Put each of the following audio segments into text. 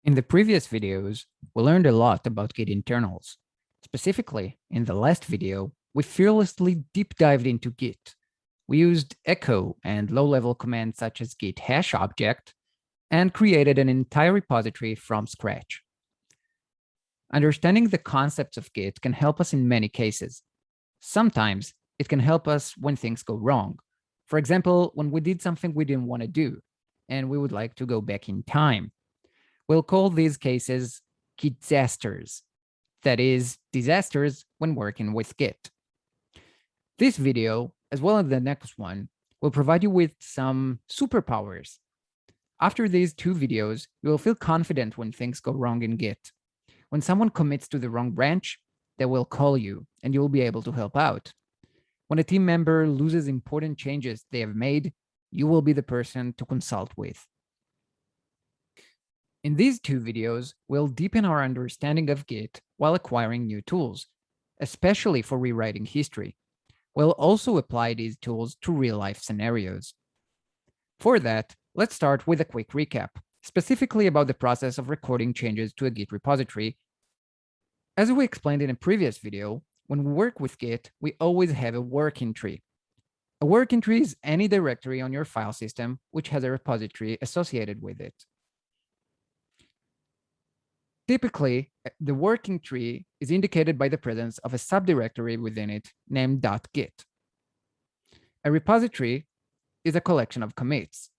In the previous videos, we learned a lot about Git internals. Specifically, in the last video, we fearlessly deep dived into Git. We used echo and low-level commands such as git hash object and created an entire repository from scratch. Understanding the concepts of Git can help us in many cases. Sometimes it can help us when things go wrong. For example, when we did something we didn't want to do and we would like to go back in time. We'll call these cases Gitsasters, that is, disasters when working with Git. This video, as well as the next one, will provide you with some superpowers. After these two videos, you will feel confident when things go wrong in Git. When someone commits to the wrong branch, they will call you and you will be able to help out. When a team member loses important changes they have made, you will be the person to consult with. In these two videos, we'll deepen our understanding of Git while acquiring new tools, especially for rewriting history. We'll also apply these tools to real-life scenarios. For that, let's start with a quick recap, specifically about the process of recording changes to a Git repository. As we explained in a previous video, when we work with Git, we always have a working tree. A working tree is any directory on your file system which has a repository associated with it. Typically, the working tree is indicated by the presence of a subdirectory within it named .git. A repository is a collection of commits.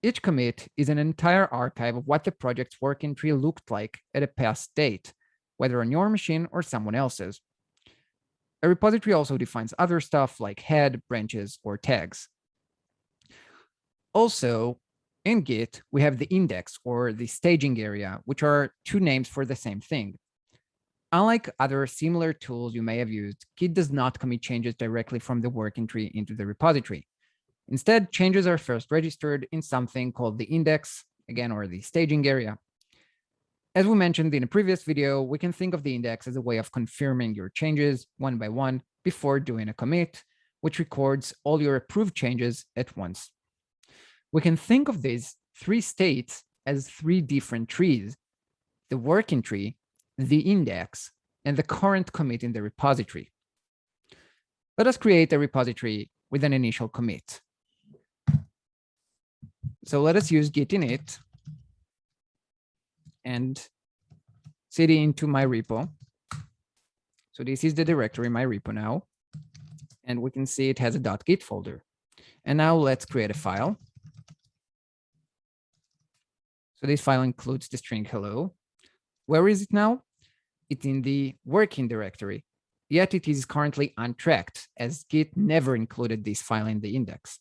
Each commit is an entire archive of what the project's working tree looked like at a past date, whether on your machine or someone else's. A repository also defines other stuff like head, branches, or tags. Also, in Git, we have the index or the staging area, which are two names for the same thing. Unlike other similar tools you may have used, Git does not commit changes directly from the working tree into the repository. Instead, changes are first registered in something called the index, again, or the staging area. As we mentioned in a previous video, we can think of the index as a way of confirming your changes one by one before doing a commit, which records all your approved changes at once. We can think of these three states as three different trees: the working tree, the index, and the current commit in the repository. Let us create a repository with an initial commit. So let us use git init and cd into my repo. So this is the directory, my repo now. And we can see it has a .git folder. And now let's create a file. So this file includes the string hello. Where is it now? It's in the working directory, yet it is currently untracked as Git never included this file in the index.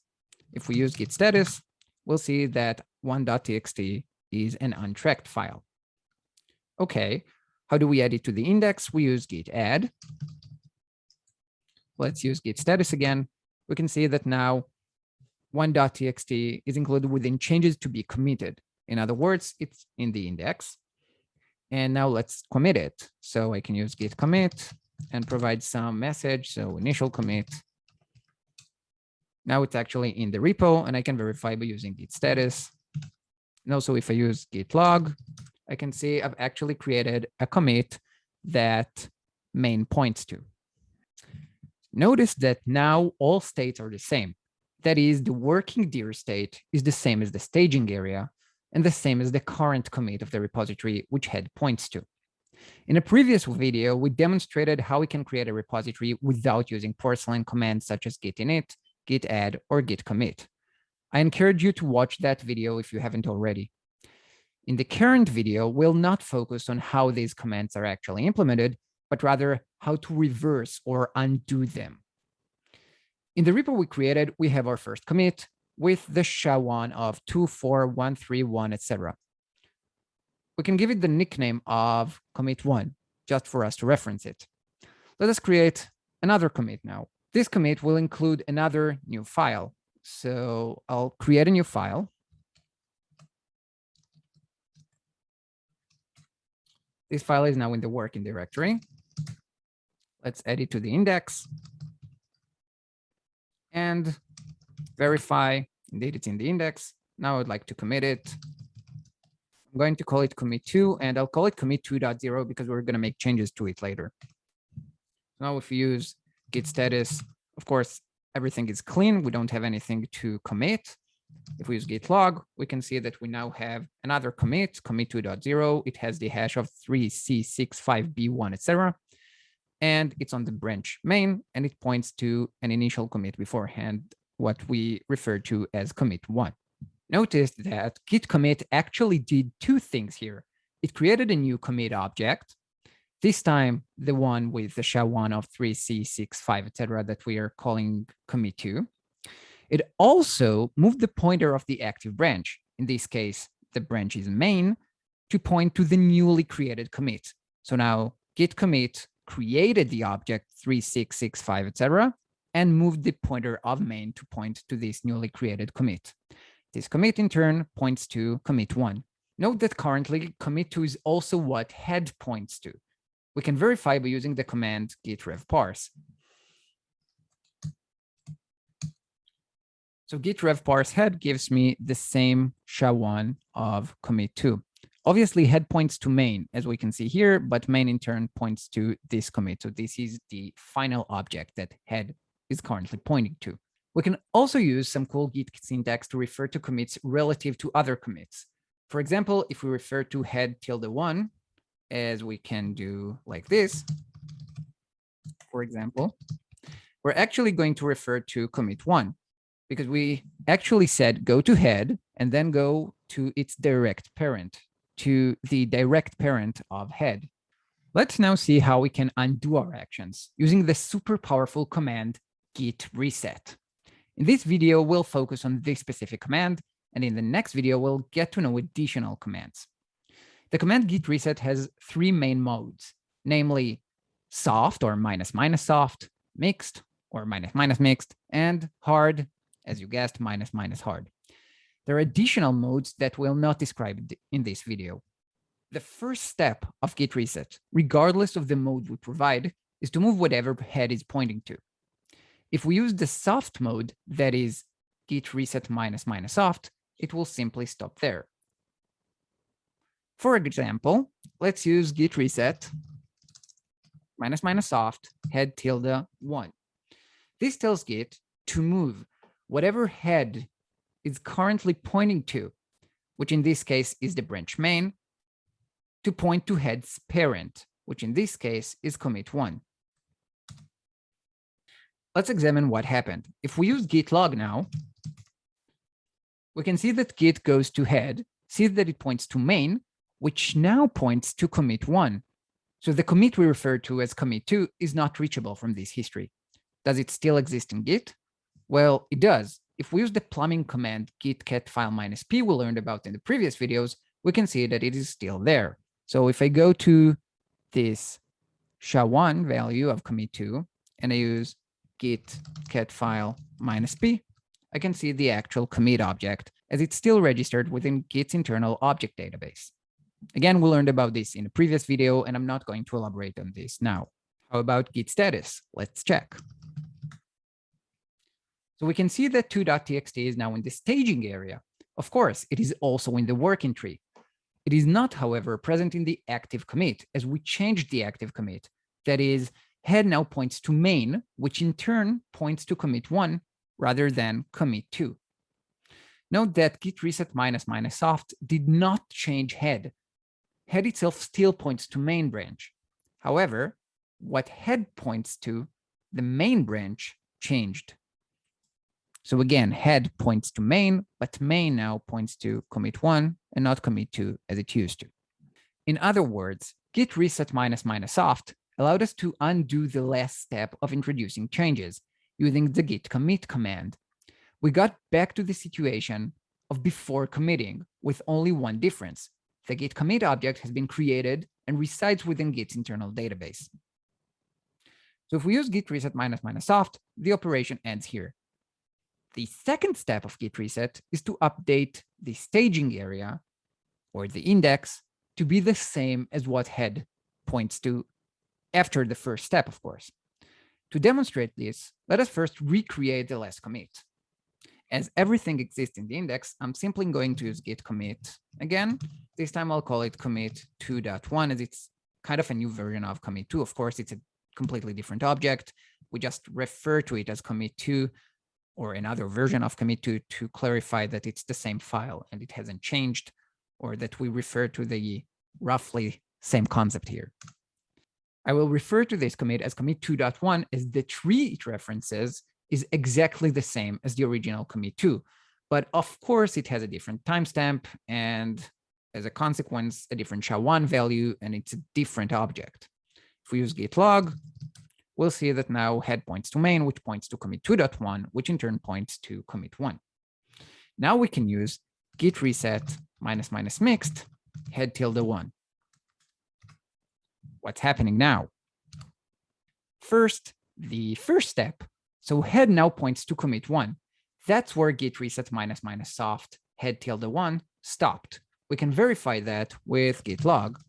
If we use Git Status, we'll see that 1.txt is an untracked file. Okay, how do we add it to the index? We use git add. Let's use Git Status again. We can see that now 1.txt is included within changes to be committed. In other words, it's in the index. And now let's commit it. So I can use git commit and provide some message. So initial commit. Now it's actually in the repo and I can verify by using git status. And also if I use git log, I can see I've actually created a commit that main points to. Notice that now all states are the same. That is, the working dir state is the same as the staging area and the same as the current commit of the repository, which head points to. In a previous video, we demonstrated how we can create a repository without using porcelain commands such as git init, git add, or git commit. I encourage you to watch that video if you haven't already. In the current video, we'll not focus on how these commands are actually implemented, but rather how to reverse or undo them. In the repo we created, we have our first commit with the SHA-1 of 24131, etc. We can give it the nickname of commit1, just for us to reference it. Let us create another commit now. This commit will include another new file. So I'll create a new file. This file is now in the working directory. Let's add it to the index and verify. Indeed, it's in the index. Now I'd like to commit it. I'm going to call it commit2, and I'll call it commit 2.0 because we're going to make changes to it later. Now, if we use Git status, of course, everything is clean. We don't have anything to commit. If we use git log, we can see that we now have another commit 2.0. It has the hash of 3C65B1, etc. And it's on the branch main, and it points to an initial commit beforehand, what we refer to as commit 1. Notice that git commit actually did two things here. It created a new commit object, this time the one with the SHA-1 of 3C65, etc., that we are calling commit2. It also moved the pointer of the active branch, in this case, the branch is main, to point to the newly created commit. So now git commit created the object 3665, etc., and moved the pointer of main to point to this newly created commit. This commit in turn points to commit 1. Note that currently commit 2 is also what head points to. We can verify by using the command git rev parse. So git rev parse head gives me the same SHA-1 of commit 2. Obviously, head points to main, as we can see here, but main in turn points to this commit. So this is the final object that head is currently pointing to. We can also use some cool Git syntax to refer to commits relative to other commits. For example, if we refer to head ~1, as we can do like this, for example, we're actually going to refer to commit 1, because we actually said go to head and then go to its direct parent, to the direct parent of head. Let's now see how we can undo our actions using the super powerful command Git Reset. In this video, we'll focus on this specific command, and in the next video, we'll get to know additional commands. The command Git Reset has three main modes, namely soft or minus minus soft, mixed or minus minus mixed, and hard, as you guessed, minus minus hard. There are additional modes that we'll not describe in this video. The first step of Git Reset, regardless of the mode we provide, is to move whatever head is pointing to. If we use the soft mode, that is Git Reset minus minus soft, it will simply stop there. For example, let's use Git Reset minus minus soft head ~1. This tells Git to move whatever head is currently pointing to, which in this case is the branch main, to point to head's parent, which in this case is commit 1. Let's examine what happened. If we use git log now, we can see that Git goes to head, sees that it points to main, which now points to commit 1. So the commit we refer to as commit 2 is not reachable from this history. Does it still exist in Git? Well, it does. If we use the plumbing command git cat file -p we learned about in the previous videos, we can see that it is still there. So if I go to this SHA-1 value of commit 2 and I use git cat file -p, I can see the actual commit object as it's still registered within Git's internal object database. Again, we learned about this in a previous video, and I'm not going to elaborate on this now. How about Git status? Let's check. So we can see that 2.txt is now in the staging area. Of course, it is also in the working tree. It is not, however, present in the active commit, as we changed the active commit. That is, head now points to main, which in turn points to commit 1 rather than commit 2. Note that git reset minus minus soft did not change head. Head itself still points to main branch. However, what head points to, the main branch, changed. So again, head points to main, but main now points to commit 1 and not commit 2 as it used to. In other words, git reset minus minus soft allowed us to undo the last step of introducing changes using the git commit command. We got back to the situation of before committing with only one difference. The git commit object has been created and resides within Git's internal database. So if we use git reset minus minus soft, the operation ends here. The second step of Git Reset is to update the staging area, or the index, to be the same as what head points to after the first step, of course. To demonstrate this, let us first recreate the last commit. As everything exists in the index, I'm simply going to use git commit again, this time I'll call it commit 2.1 as it's kind of a new version of commit 2. Of course, it's a completely different object. We just refer to it as commit 2 or another version of commit 2 to clarify that it's the same file and it hasn't changed, or that we refer to the roughly same concept here. I will refer to this commit as commit 2.1 as the tree it references is exactly the same as the original commit 2. But of course, it has a different timestamp and as a consequence, a different SHA-1 value, and it's a different object. If we use git log, we'll see that now head points to main, which points to commit 2.1, which in turn points to commit 1. Now we can use git reset -- mixed head ~1. What's happening now? First, the first step. So head now points to commit 1. That's where git reset -- soft head ~1 stopped. We can verify that with git log.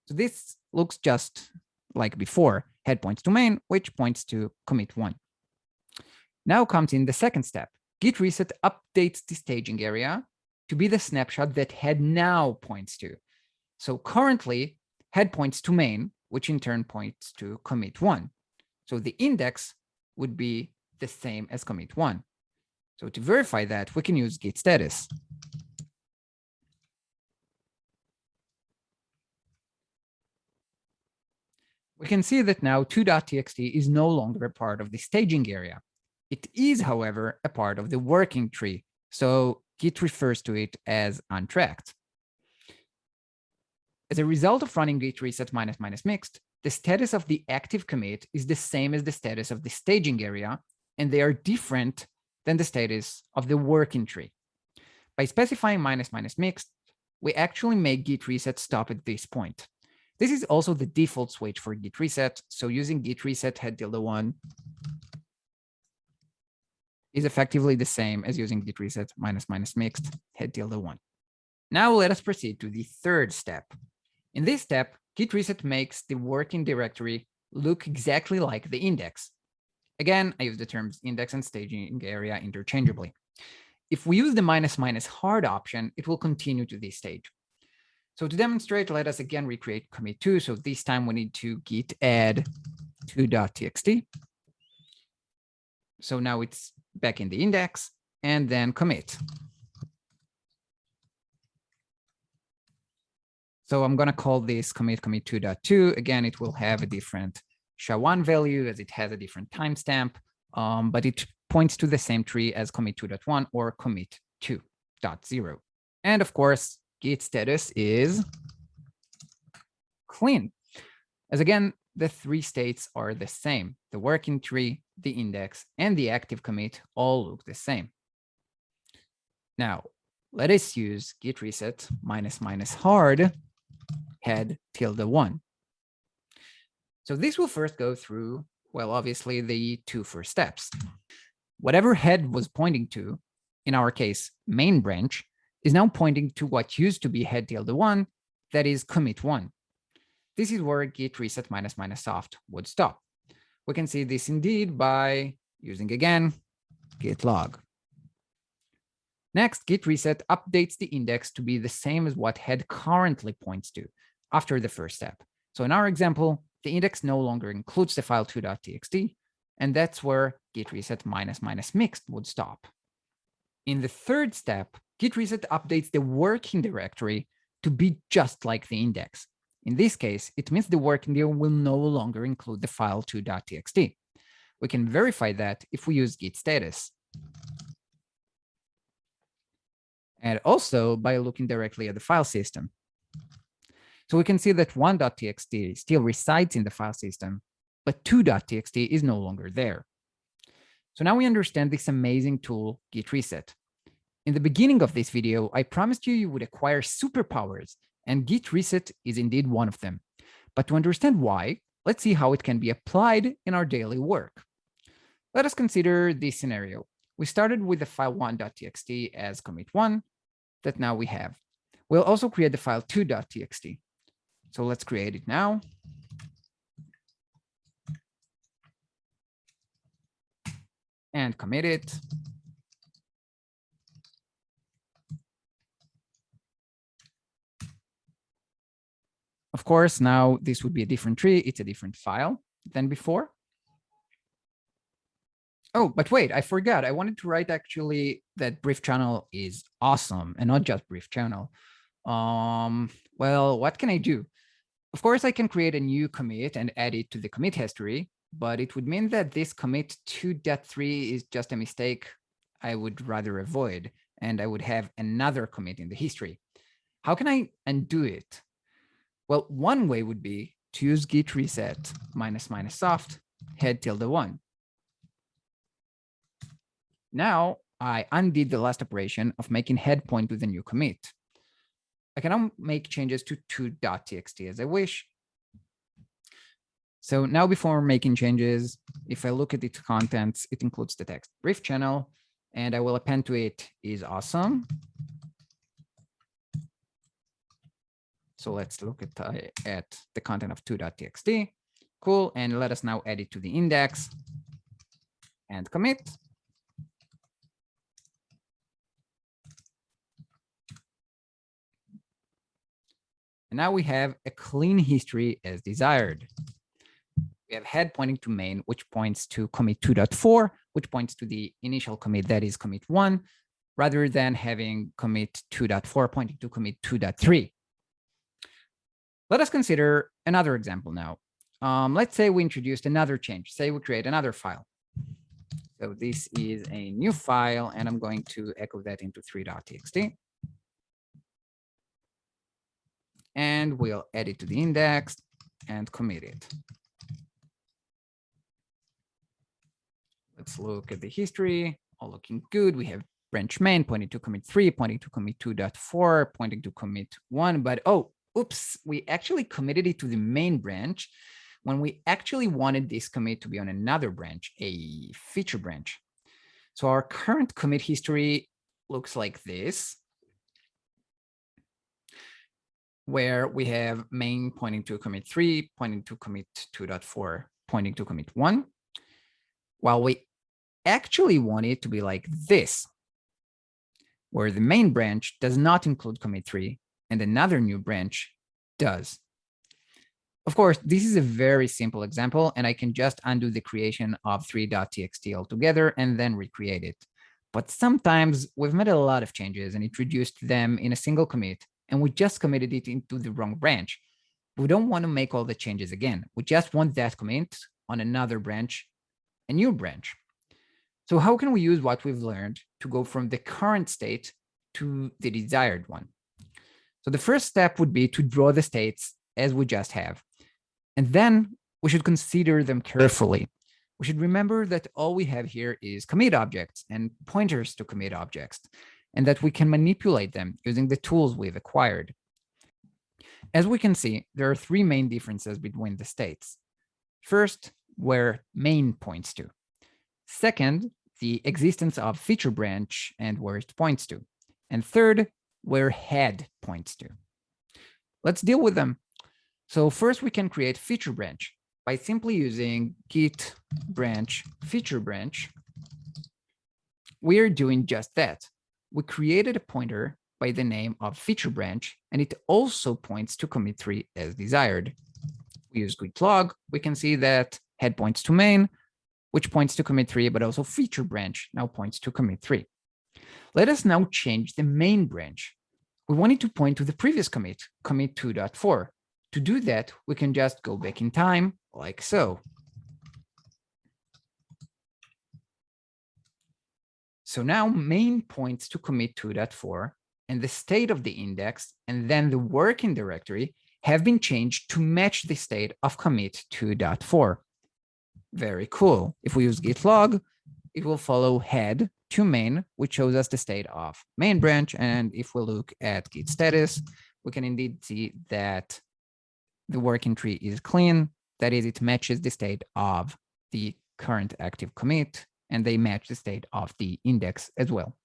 So this looks just like before. Head points to main, which points to commit 1. Now comes in the second step. Git reset updates the staging area to be the snapshot that head now points to. So currently, head points to main, which in turn points to commit 1. So the index would be the same as commit 1. So to verify that, we can use Git Status. We can see that now 2.txt is no longer a part of the staging area. It is, however, a part of the working tree. So Git refers to it as untracked. As a result of running git reset -- mixed, the status of the active commit is the same as the status of the staging area, and they are different than the status of the working tree. By specifying -- mixed, we actually make git reset stop at this point. This is also the default switch for git reset. So using git reset head ~1 is effectively the same as using git reset -- mixed head ~1. Now let us proceed to the third step. In this step, git reset makes the working directory look exactly like the index. Again, I use the terms index and staging area interchangeably. If we use the -- hard option, it will continue to this stage. So to demonstrate, let us again recreate commit 2. So this time we need to git add 2.txt. So now it's back in the index, and then commit. So I'm going to call this commit 2.2. Again, it will have a different SHA-1 value as it has a different timestamp, but it points to the same tree as commit 2.1 or commit 2.0. And of course, Git status is clean. As again, the three states are the same. The working tree, the index, and the active commit all look the same. Now, let us use git reset -- hard head ~1. So this will first go through, well, obviously the two first steps. Whatever head was pointing to, in our case, main branch, is now pointing to what used to be head ~1, that is commit 1. This is where git reset -- soft would stop. We can see this indeed by using again git log. Next, git reset updates the index to be the same as what head currently points to after the first step. So in our example, the index no longer includes the file 2.txt, and that's where git reset -- mixed would stop. In the third step, git reset updates the working directory to be just like the index. In this case, it means the working directory will no longer include the file 2.txt. We can verify that if we use git status. And also by looking directly at the file system. So we can see that 1.txt still resides in the file system, but 2.txt is no longer there. So now we understand this amazing tool, Git Reset. In the beginning of this video, I promised you would acquire superpowers, and Git Reset is indeed one of them. But to understand why, let's see how it can be applied in our daily work. Let us consider this scenario. We started with the file 1.txt as commit 1 that now we have. We'll also create the file 2.txt. So let's create it now. And commit it. Of course, now this would be a different tree. It's a different file than before. Oh, but wait, I forgot. I wanted to write actually that brief channel is awesome and not just brief channel. Well, what can I do? Of course, I can create a new commit and add it to the commit history, but it would mean that this commit 2.3 is just a mistake I would rather avoid, and I would have another commit in the history. How can I undo it? Well, one way would be to use Git Reset --soft head ~1. Now I undid the last operation of making head point to the new commit. I can now make changes to 2.txt as I wish. So now before making changes, if I look at its contents, it includes the text brief channel, and I will append to it is awesome. So let's look at the content of 2.txt. Cool. And let us now add it to the index and commit. And now we have a clean history as desired. We have head pointing to main, which points to commit 2.4, which points to the initial commit, that is commit 1, rather than having commit 2.4 pointing to commit 2.3. Let us consider another example now. Let's say we introduced another change. Say we create another file. So this is a new file, and I'm going to echo that into 3.txt. And we'll add it to the index and commit it. Let's look at the history. All looking good. We have branch main pointing to commit 3, pointing to commit 2.4, pointing to commit 1. But oh, oops, we actually committed it to the main branch when we actually wanted this commit to be on another branch, a feature branch. So our current commit history looks like this, where we have main pointing to commit 3, pointing to commit 2.4, pointing to commit 1, while we actually want it to be like this, where the main branch does not include commit 3 and another new branch does. Of course, this is a very simple example, and I can just undo the creation of 3.txt altogether and then recreate it. But sometimes we've made a lot of changes and introduced them in a single commit, and we just committed it into the wrong branch. We don't want to make all the changes again. We just want that commit on another branch, a new branch. So how can we use what we've learned to go from the current state to the desired one? So the first step would be to draw the states as we just have. And then we should consider them carefully. We should remember that all we have here is commit objects and pointers to commit objects, and that we can manipulate them using the tools we've acquired. As we can see, there are three main differences between the states. First, where main points to. Second, the existence of feature branch and where it points to. And third, where head points to. Let's deal with them. So first, we can create feature branch by simply using git branch feature branch. We are doing just that. We created a pointer by the name of feature branch, and it also points to commit 3 as desired. We use git log. We can see that head points to main, which points to commit 3, but also feature branch now points to commit 3. Let us now change the main branch. We want it to point to the previous commit, commit 2.4. To do that, we can just go back in time like so. So now main points to commit 2.4, and the state of the index and then the working directory have been changed to match the state of commit 2.4. Very cool. If we use git log, it will follow head to main, which shows us the state of main branch. And if we look at Git status, we can indeed see that the working tree is clean. That is, it matches the state of the current active commit, and they match the state of the index as well.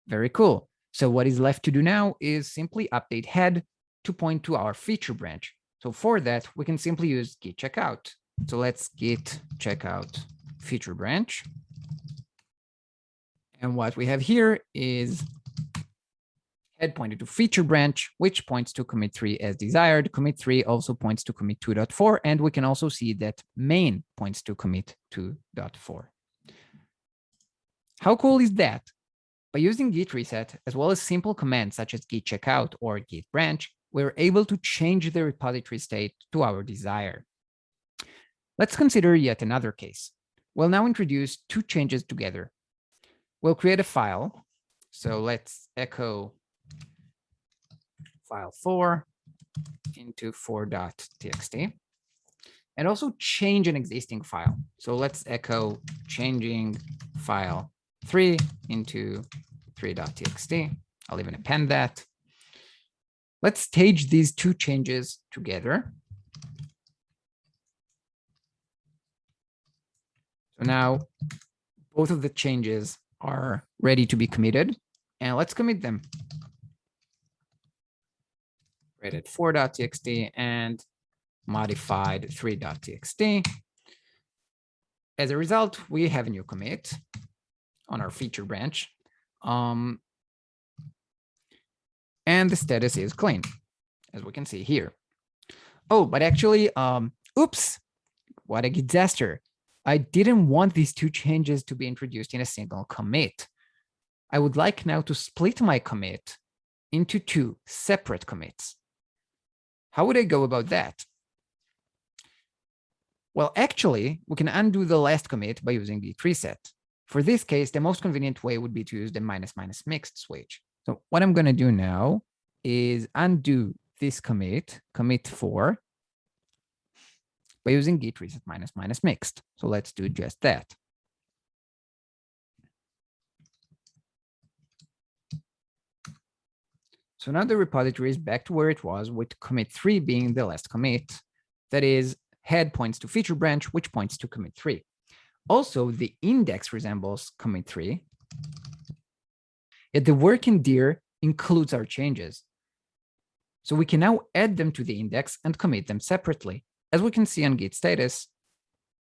Very cool. So what is left to do now is simply update head to point to our feature branch. So for that, we can simply use git checkout. So let's git checkout feature branch. And what we have here is Head pointed to feature branch, which points to commit 3 as desired. Commit 3 also points to commit 2.4, and we can also see that main points to commit 2.4. How cool is that? By using Git Reset, as well as simple commands such as git checkout or git branch, we're able to change the repository state to our desire. Let's consider yet another case. We'll now introduce two changes together. We'll create a file. So let's echo file 4 into 4.txt, and also change an existing file. So let's echo changing file 3 into 3.txt. I'll even append that. Let's stage these two changes together. So now both of the changes are ready to be committed, and let's commit them. Created 4.txt and modified 3.txt. As a result, we have a new commit on our feature branch. And the status is clean, as we can see here. Oh, but actually, oops, what a disaster. I didn't want these two changes to be introduced in a single commit. I would like now to split my commit into two separate commits. How would I go about that? Well, actually, we can undo the last commit by using Git Reset. For this case, the most convenient way would be to use the ---- mixed switch. So what I'm going to do now is undo this commit 4, by using Git Reset ---- mixed. So let's do just that. So now the repository is back to where it was, with commit 3 being the last commit. That is, head points to feature branch, which points to commit 3. Also, the index resembles commit 3. Yet the work in dir includes our changes. So we can now add them to the index and commit them separately. As we can see on Git Status,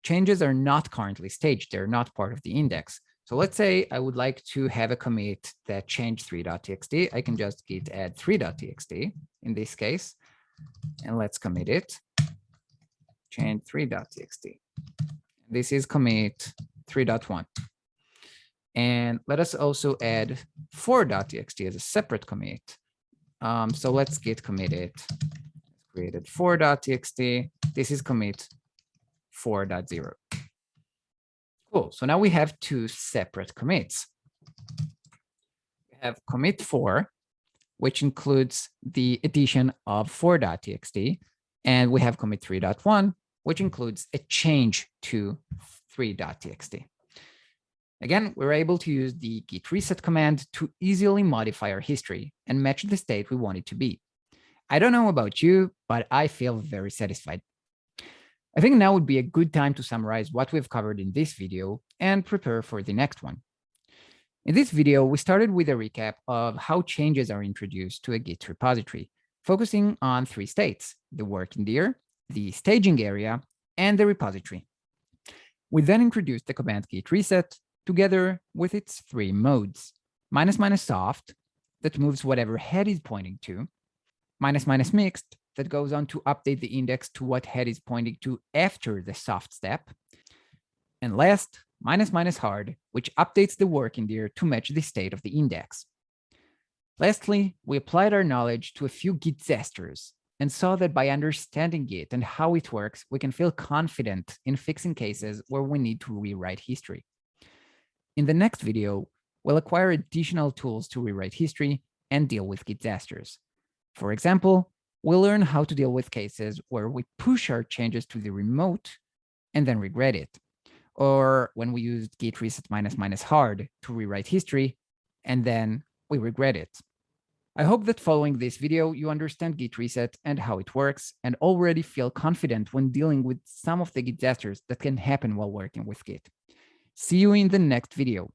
changes are not currently staged. They're not part of the index. So let's say I would like to have a commit that changed 3.txt. I can just git add 3.txt in this case, and let's commit it. Change 3.txt. This is commit 3.1. And let us also add 4.txt as a separate commit. So let's git commit it. Created 4.txt. This is commit 4.0. Cool. So now we have two separate commits. We have commit 4, which includes the addition of 4.txt, and we have commit 3.1, which includes a change to 3.txt. Again, we're able to use the git reset command to easily modify our history and match the state we want it to be. I don't know about you, but I feel very satisfied. I think now would be a good time to summarize what we've covered in this video and prepare for the next one. In this video, we started with a recap of how changes are introduced to a Git repository, focusing on 3 states: the work in dir, the staging area, and the repository. We then introduced the command git reset together with its 3 modes: --soft, that moves whatever head is pointing to; ---- mixed, that goes on to update the index to what head is pointing to after the soft step; and last, --hard, which updates the work in dir to match the state of the index. Lastly, we applied our knowledge to a few Gitsasters and saw that by understanding Git and how it works, we can feel confident in fixing cases where we need to rewrite history. In the next video, we'll acquire additional tools to rewrite history and deal with Gitsasters. For example, we'll learn how to deal with cases where we push our changes to the remote and then regret it, or when we used git reset --hard to rewrite history and then we regret it. I hope that following this video, you understand Git Reset and how it works, and already feel confident when dealing with some of the Gitsasters that can happen while working with Git. See you in the next video.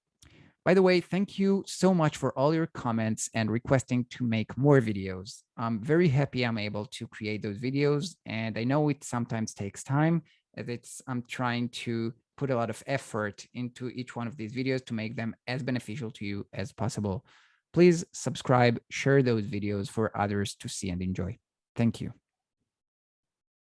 By the way, thank you so much for all your comments and requesting to make more videos. I'm very happy I'm able to create those videos, and I know it sometimes takes time, as I'm trying to put a lot of effort into each one of these videos to make them as beneficial to you as possible. Please subscribe, share those videos for others to see and enjoy. Thank you.